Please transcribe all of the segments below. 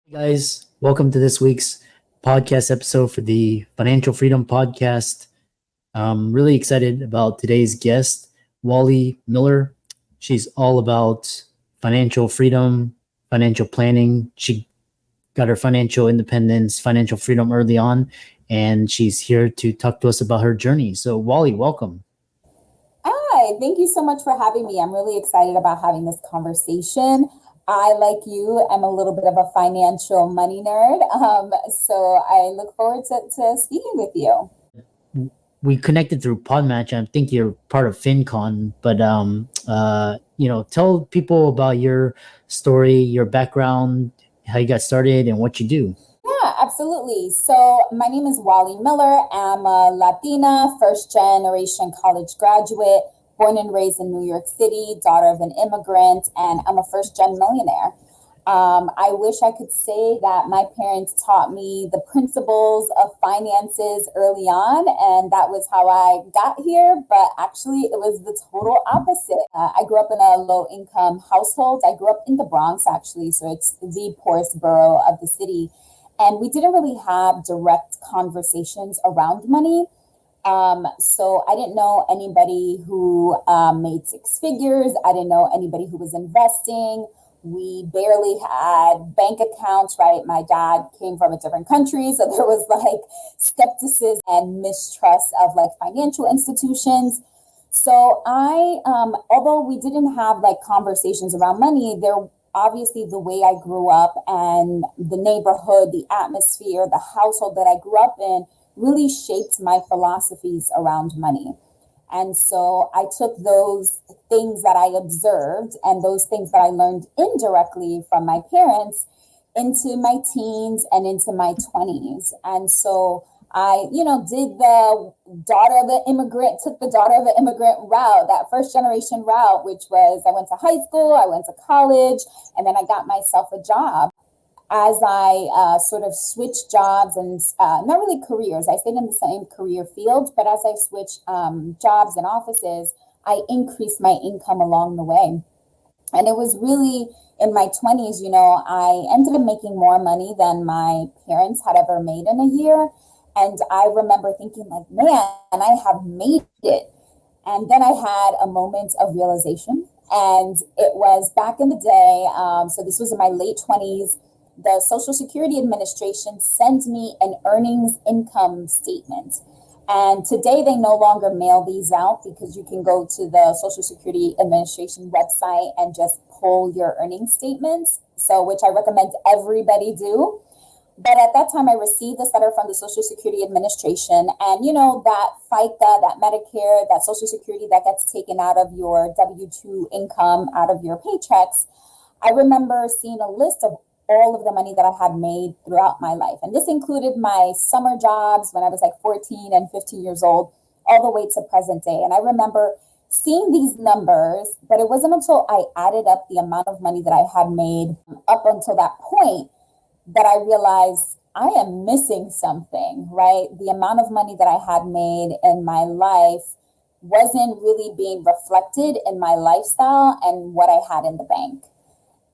Hey guys, welcome to this week's podcast episode for the Financial Freedom Podcast. I'm really excited about today's guest, Walli Miller. She's all about financial freedom, financial planning. She got her financial independence, financial freedom early on, and she's here to talk to us about her journey. So, Walli, welcome. Hi, thank you so much for having me. I'm really excited about having this conversation. I, like you, am a little bit of a financial money nerd. So I look forward to speaking with you. We connected through Podmatch. I think you're part of FinCon, but tell people about your story, your background, how you got started, and what you do. Yeah, absolutely. So my name is Walli Miller. I'm a Latina, first generation college graduate, born and raised in New York City, daughter of an immigrant, and I'm a first gen millionaire. I wish I could say that my parents taught me the principles of finances early on, and that was how I got here. But actually, it was the total opposite. I grew up in a low income household. I grew up in the Bronx, actually, so it's the poorest borough of the city. And we didn't really have direct conversations around money. So I didn't know anybody who made six figures. I didn't know anybody who was investing. We barely had bank accounts, right? My dad came from a different country, so there was like skepticism and mistrust of like financial institutions. So although we didn't have like conversations around money, there obviously the way I grew up and the neighborhood, the atmosphere, the household that I grew up in really shaped my philosophies around money. And so I took those things that I observed and those things that I learned indirectly from my parents into my teens and into my 20s. And so I, did the took the daughter of an immigrant route, that first generation route, which was I went to high school, I went to college, and then I got myself a job. As I sort of switched jobs and not really careers, I stayed in the same career field, but as I switched jobs and offices, I increased my income along the way. And it was really in my 20s, I ended up making more money than my parents had ever made in a year. And I remember thinking like, man, I have made it. And then I had a moment of realization. And it was back in the day. So this was in my late 20s. The Social Security Administration sent me an earnings income statement. And today they no longer mail these out because you can go to the Social Security Administration website and just pull your earnings statements. So, which I recommend everybody do. But at that time, I received this letter from the Social Security Administration. And, that FICA, that Medicare, that Social Security that gets taken out of your W-2 income, out of your paychecks. I remember seeing a list of all of the money that I had made throughout my life. And this included my summer jobs when I was like 14 and 15 years old, all the way to present day. And I remember seeing these numbers, but it wasn't until I added up the amount of money that I had made up until that point that I realized I am missing something, right? The amount of money that I had made in my life wasn't really being reflected in my lifestyle and what I had in the bank.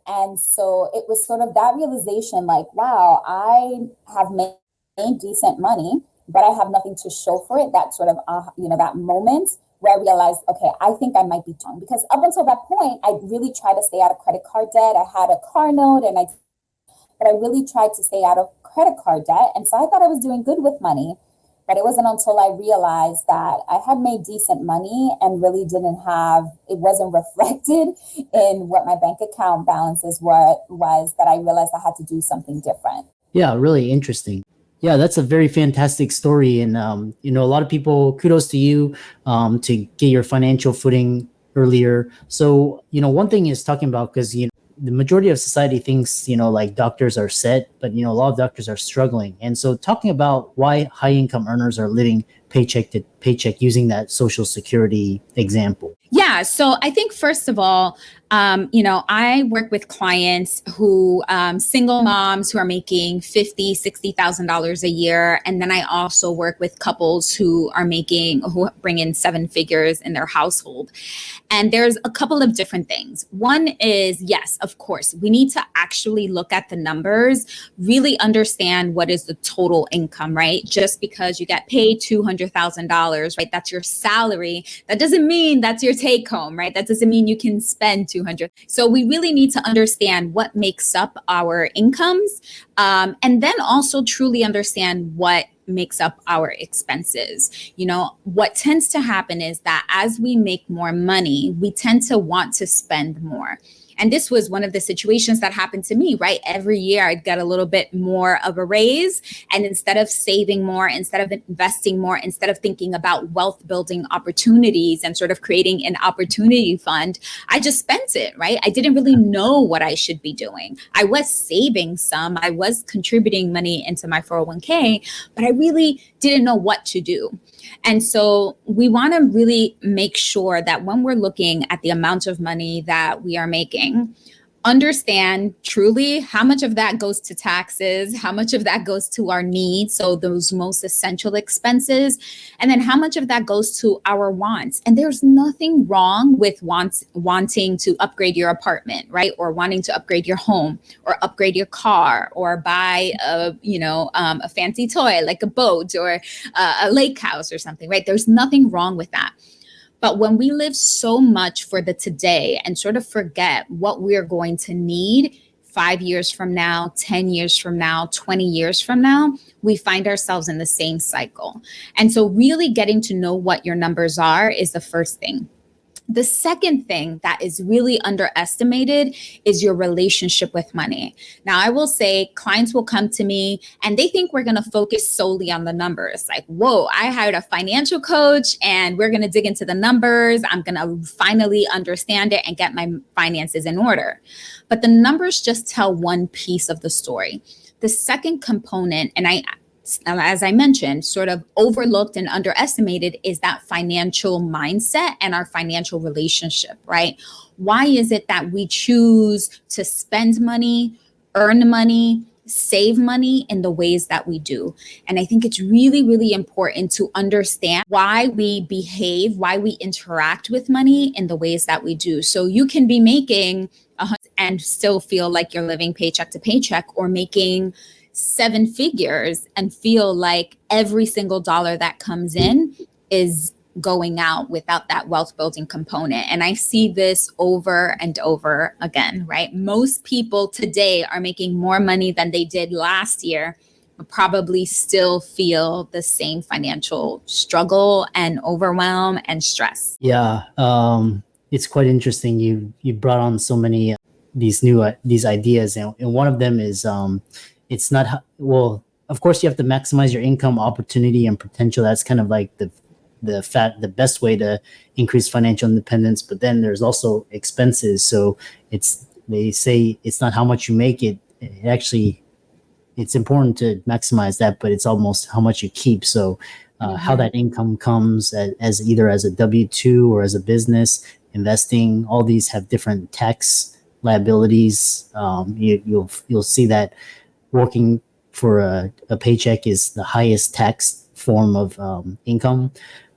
And so it was sort of that realization like, wow, I have made decent money, but I have nothing to show for it. That sort of, that moment where I realized, okay, I think I might be done. Because up until that point, I really tried to stay out of credit card debt. I had a car note but I really tried to stay out of credit card debt. And so I thought I was doing good with money. But it wasn't until I realized that I had made decent money and really it wasn't reflected in what my bank account balances was that I realized I had to do something different. Yeah, really interesting. Yeah, that's a very fantastic story. And, a lot of people, kudos to you to get your financial footing earlier. So, one thing is talking about, because, the majority of society thinks, like doctors are set, but, a lot of doctors are struggling. And so talking about why high income earners are living paycheck to paycheck, using that Social Security example? Yeah. So I think, first of all, I work with clients who, single moms who are making $50,000, $60,000 a year. And then I also work with couples who bring in seven figures in their household. And there's a couple of different things. One is, yes, of course, we need to actually look at the numbers, really understand what is the total income, right? Just because you get paid $200,000, right? That's your salary. That doesn't mean that's your take home, right? That doesn't mean you can spend 200. So we really need to understand what makes up our incomes, and then also truly understand what makes up our expenses. What tends to happen is that as we make more money, we tend to want to spend more. And this was one of the situations that happened to me, right? Every year I'd get a little bit more of a raise. And instead of saving more, instead of investing more, instead of thinking about wealth building opportunities and sort of creating an opportunity fund, I just spent it, right? I didn't really know what I should be doing. I was saving some, I was contributing money into my 401k, but I really didn't know what to do. And so we want to really make sure that when we're looking at the amount of money that we are making, understand truly how much of that goes to taxes, how much of that goes to our needs, so those most essential expenses, and then how much of that goes to our wants. And there's nothing wrong with wanting to upgrade your apartment, right? Or wanting to upgrade your home, or upgrade your car, or buy a fancy toy like a boat or a lake house or something, right? There's nothing wrong with that. But when we live so much for the today and sort of forget what we're going to need 5 years from now, 10 years from now, 20 years from now, we find ourselves in the same cycle. And so really getting to know what your numbers are is the first thing. The second thing that is really underestimated is your relationship with money. Now, I will say clients will come to me and they think we're going to focus solely on the numbers. Like, whoa, I hired a financial coach and we're going to dig into the numbers. I'm going to finally understand it and get my finances in order. But the numbers just tell one piece of the story. The second component, and as I mentioned, sort of overlooked and underestimated, is that financial mindset and our financial relationship, right? Why is it that we choose to spend money, earn money, save money in the ways that we do? And I think it's really, really important to understand why we behave, why we interact with money in the ways that we do. So you can be making and still feel like you're living paycheck to paycheck, or making seven figures and feel like every single dollar that comes in is going out without that wealth building component. And I see this over and over again, right? Most people today are making more money than they did last year, but probably still feel the same financial struggle and overwhelm and stress. Yeah, it's quite interesting. You brought on so many these ideas, and one of them is it's not, well, of course you have to maximize your income, opportunity, and potential. That's kind of like the best way to increase financial independence. But then there's also expenses. So they say it's not how much you make it. It's important to maximize that, but it's almost how much you keep. So how that income comes as either as a W-2 or as a business, investing, all these have different tax liabilities. You'll see that working for a paycheck is the highest tax form of income.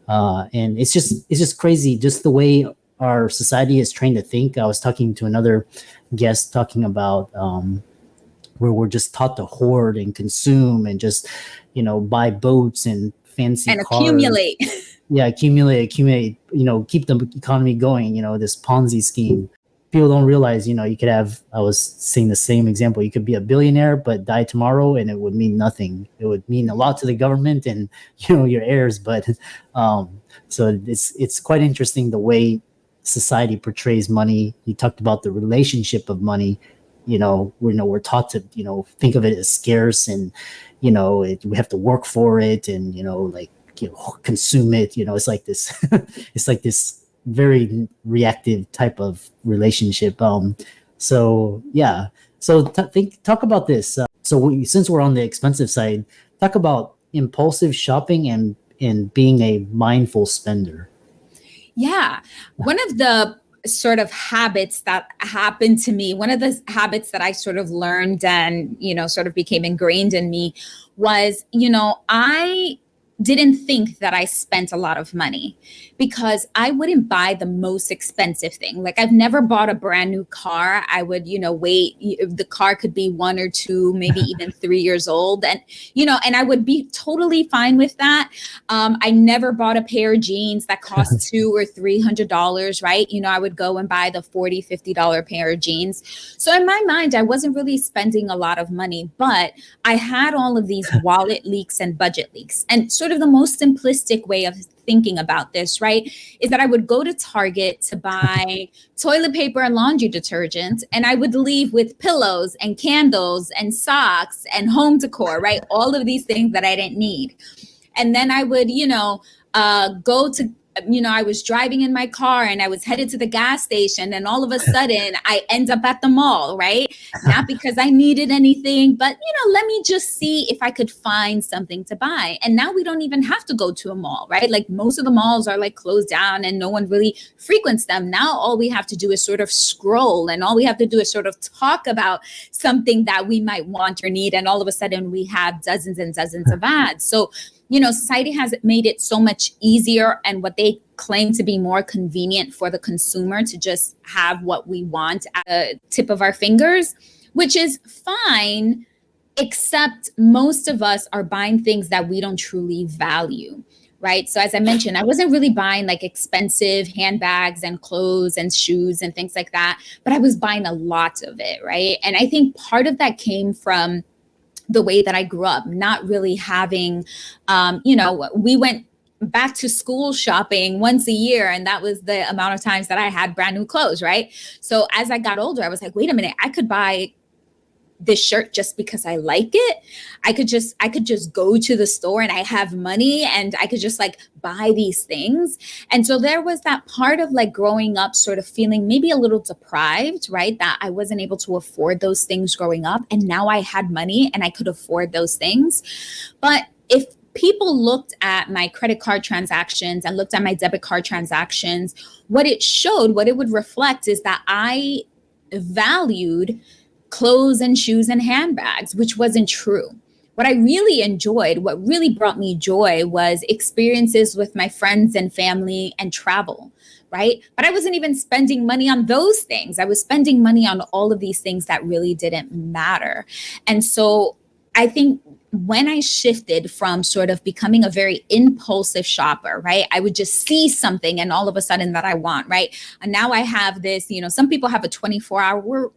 And it's just crazy, just the way our society is trained to think. I was talking to another guest talking about where we're just taught to hoard and consume and just, buy boats and fancy and cars. Accumulate. Yeah, accumulate, keep the economy going, this Ponzi scheme. People don't realize, you could have, I was saying the same example, you could be a billionaire but die tomorrow and it would mean nothing. It would mean a lot to the government and your heirs, but so it's quite interesting the way society portrays money. You talked about the relationship of money. We're taught to think of it as scarce, and we have to work for it, and consume it. It's like this it's like this very reactive type of relationship. So talk about this. Since we're on the expensive side, talk about impulsive shopping and in being a mindful spender? Yeah. One of the sort of habits that happened to me, one of the habits that I sort of learned and, sort of became ingrained in me was, I didn't think that I spent a lot of money because I wouldn't buy the most expensive thing. Like I've never bought a brand new car. I would, wait. The car could be 1 or 2, maybe even 3 years old. And I would be totally fine with that. I never bought a pair of jeans that cost $200 or $300, right? I would go and buy the $40, $50 pair of jeans. So in my mind, I wasn't really spending a lot of money, but I had all of these wallet leaks and budget leaks. And sort of the most simplistic way of thinking about this, right, is that I would go to Target to buy toilet paper and laundry detergent, and I would leave with pillows and candles and socks and home decor, right? All of these things that I didn't need. And then I would, go to, I was driving in my car and I was headed to the gas station, and all of a sudden I end up at the mall, right? Not because I needed anything, but, let me just see if I could find something to buy. And now we don't even have to go to a mall, right? Like most of the malls are like closed down and no one really frequents them. Now all we have to do is sort of scroll, and all we have to do is sort of talk about something that we might want or need. And all of a sudden we have dozens and dozens of ads. So society has made it so much easier, and what they claim to be more convenient for the consumer to just have what we want at the tip of our fingers, which is fine, except most of us are buying things that we don't truly value, right? So as I mentioned, I wasn't really buying like expensive handbags and clothes and shoes and things like that, but I was buying a lot of it, right? And I think part of that came from the way that I grew up, not really having, we went back to school shopping once a year, and that was the amount of times that I had brand new clothes, right? So as I got older, I was like, wait a minute, I could buy this shirt just because I like it. I could just go to the store and I have money and I could just like buy these things. And so there was that part of like growing up sort of feeling maybe a little deprived, right? That I wasn't able to afford those things growing up. And now I had money and I could afford those things. But if people looked at my credit card transactions and looked at my debit card transactions, what it would reflect is that I valued clothes and shoes and handbags, which wasn't true. What I really enjoyed, what really brought me joy, was experiences with my friends and family and travel, right? But I wasn't even spending money on those things. I was spending money on all of these things that really didn't matter. And so I think when I shifted from sort of becoming a very impulsive shopper, right? I would just see something and all of a sudden that I want, right? And now I have this, some people have a 24-hour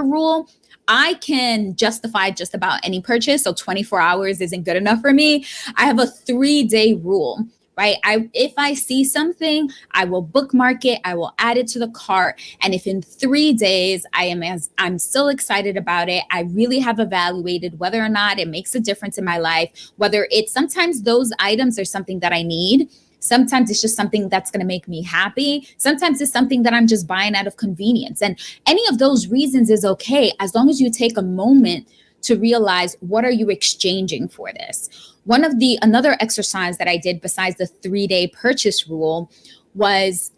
rule. I can justify just about any purchase. So 24 hours isn't good enough for me. I have a 3-day rule, right? If I see something, I will bookmark it. I will add it to the cart. And if in 3 days I'm still excited about it, I really have evaluated whether or not it makes a difference in my life, whether it's sometimes those items are something that I need. Sometimes it's just something that's going to make me happy. Sometimes it's something that I'm just buying out of convenience. And any of those reasons is okay, as long as you take a moment to realize, what are you exchanging for this? Another exercise that I did besides the 3-day purchase rule was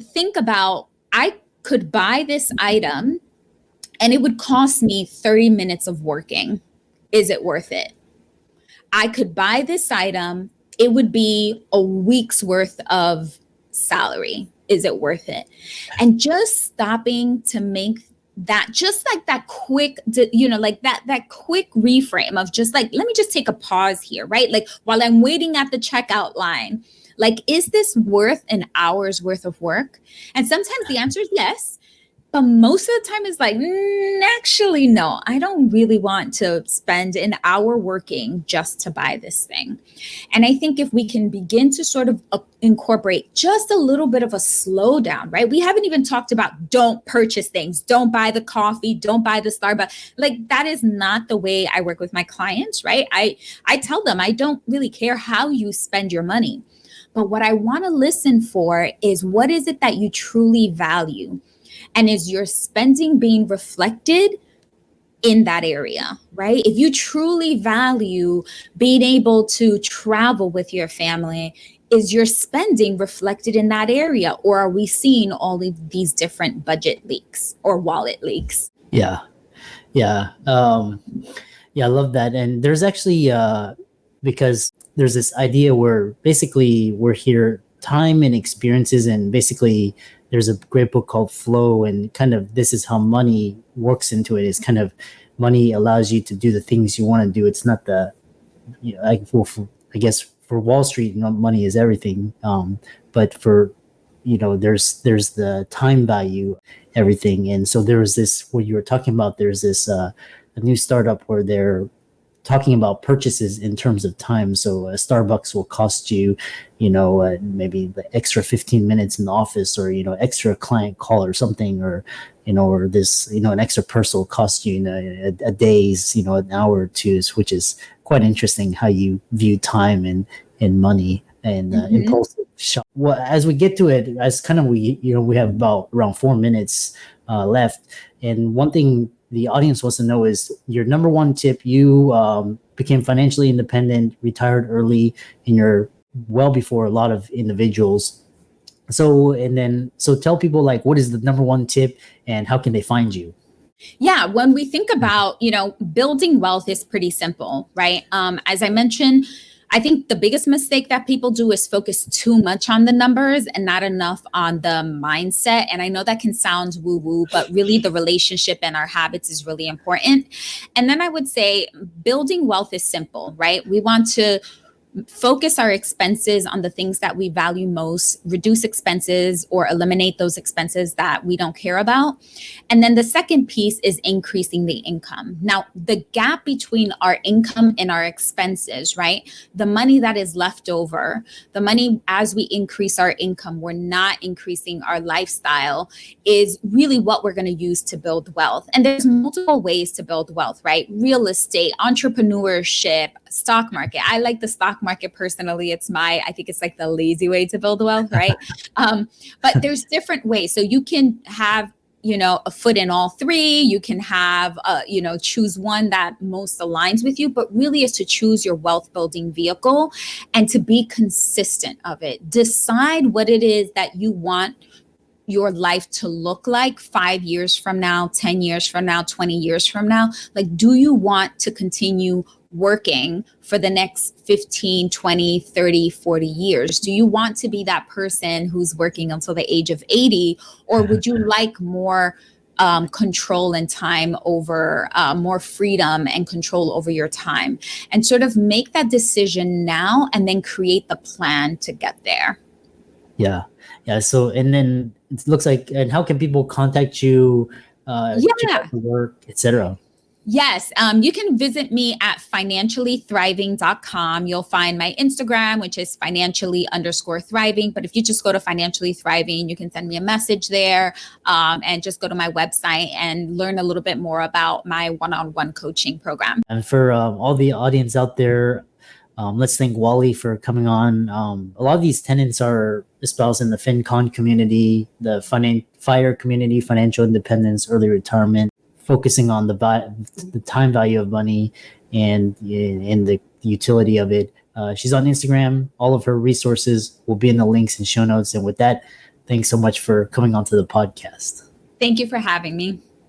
think about, I could buy this item and it would cost me 30 minutes of working. Is it worth it? I could buy this item. It would be a week's worth of salary. Is it worth it? And just stopping to make that, just like that quick, like that quick reframe of just like, let me just take a pause here, right? Like while I'm waiting at the checkout line, like, is this worth an hour's worth of work? And sometimes the answer is yes. But most of the time it's like, actually, no, I don't really want to spend an hour working just to buy this thing. And I think if we can begin to sort of incorporate just a little bit of a slowdown, right? We haven't even talked about don't purchase things, don't buy the coffee, don't buy the Starbucks. Like that is not the way I work with my clients, right? I tell them I don't really care how you spend your money. But what I want to listen for is, what is it that you truly value? And is your spending being reflected in that area, right? If you truly value being able to travel with your family, is your spending reflected in that area? Or are we seeing all of these different budget leaks or wallet leaks? Yeah. Yeah. Yeah, I love that. And there's actually, because there's this idea where basically we're here, time and experiences, and basically there's a great book called Flow, and kind of this is how money works into it. Is kind of money allows you to do the things you want to do. It's not the, I guess for Wall Street, money is everything. But for, there's the time value, everything. And so there was this, what you were talking about, there's this, a new startup where they're talking about purchases in terms of time. So Starbucks will cost you, maybe the extra 15 minutes in the office, or, extra client call or something, or, or this, an extra person will cost you, a day's, an hour or two, which is quite interesting how you view time and money and impulsive shop. Well, as we get to it, as kind of we have about around 4 minutes left. And one thing the audience wants to know is your number one tip. You became financially independent, retired early, and you're well before a lot of individuals. So tell people, like, what is the number one tip and how can they find you? Yeah, when we think about, building wealth is pretty simple, right? As I mentioned, I think the biggest mistake that people do is focus too much on the numbers and not enough on the mindset. And I know that can sound woo-woo, but really the relationship and our habits is really important. And then I would say building wealth is simple, right? We want to focus our expenses on the things that we value most, reduce expenses or eliminate those expenses that we don't care about. And then the second piece is increasing the income. Now, the gap between our income and our expenses, right? The money that is left over, the money as we increase our income, we're not increasing our lifestyle, is really what we're going to use to build wealth. And there's multiple ways to build wealth, right? Real estate, entrepreneurship, stock market. I like the stock market personally. I think it's like the lazy way to build wealth, right? But there's different ways. So you can have, a foot in all three. You can have, choose one that most aligns with you, but really is to choose your wealth building vehicle and to be consistent of it. Decide what it is that you want your life to look like 5 years from now, 10 years from now, 20 years from now. Like, do you want to continue working for the next 15, 20, 30, 40 years? Do you want to be that person who's working until the age of 80? Or would you like more control and time over, more freedom and control over your time? And sort of make that decision now and then create the plan to get there. Yeah. So, and then it looks like, and how can people contact you, check out the work, etc.? Yes, you can visit me at financiallythriving.com. You'll find my Instagram, which is financially_thriving. But if you just go to Financially Thriving, you can send me a message there, and just go to my website and learn a little bit more about my one-on-one coaching program. And for all the audience out there, let's thank Walli for coming on. A lot of these tenets are espoused in the FinCon community, the FIRE community, financial independence, early retirement, focusing on the time value of money and the utility of it. She's on Instagram. All of her resources will be in the links and show notes. And with that, thanks so much for coming onto the podcast. Thank you for having me.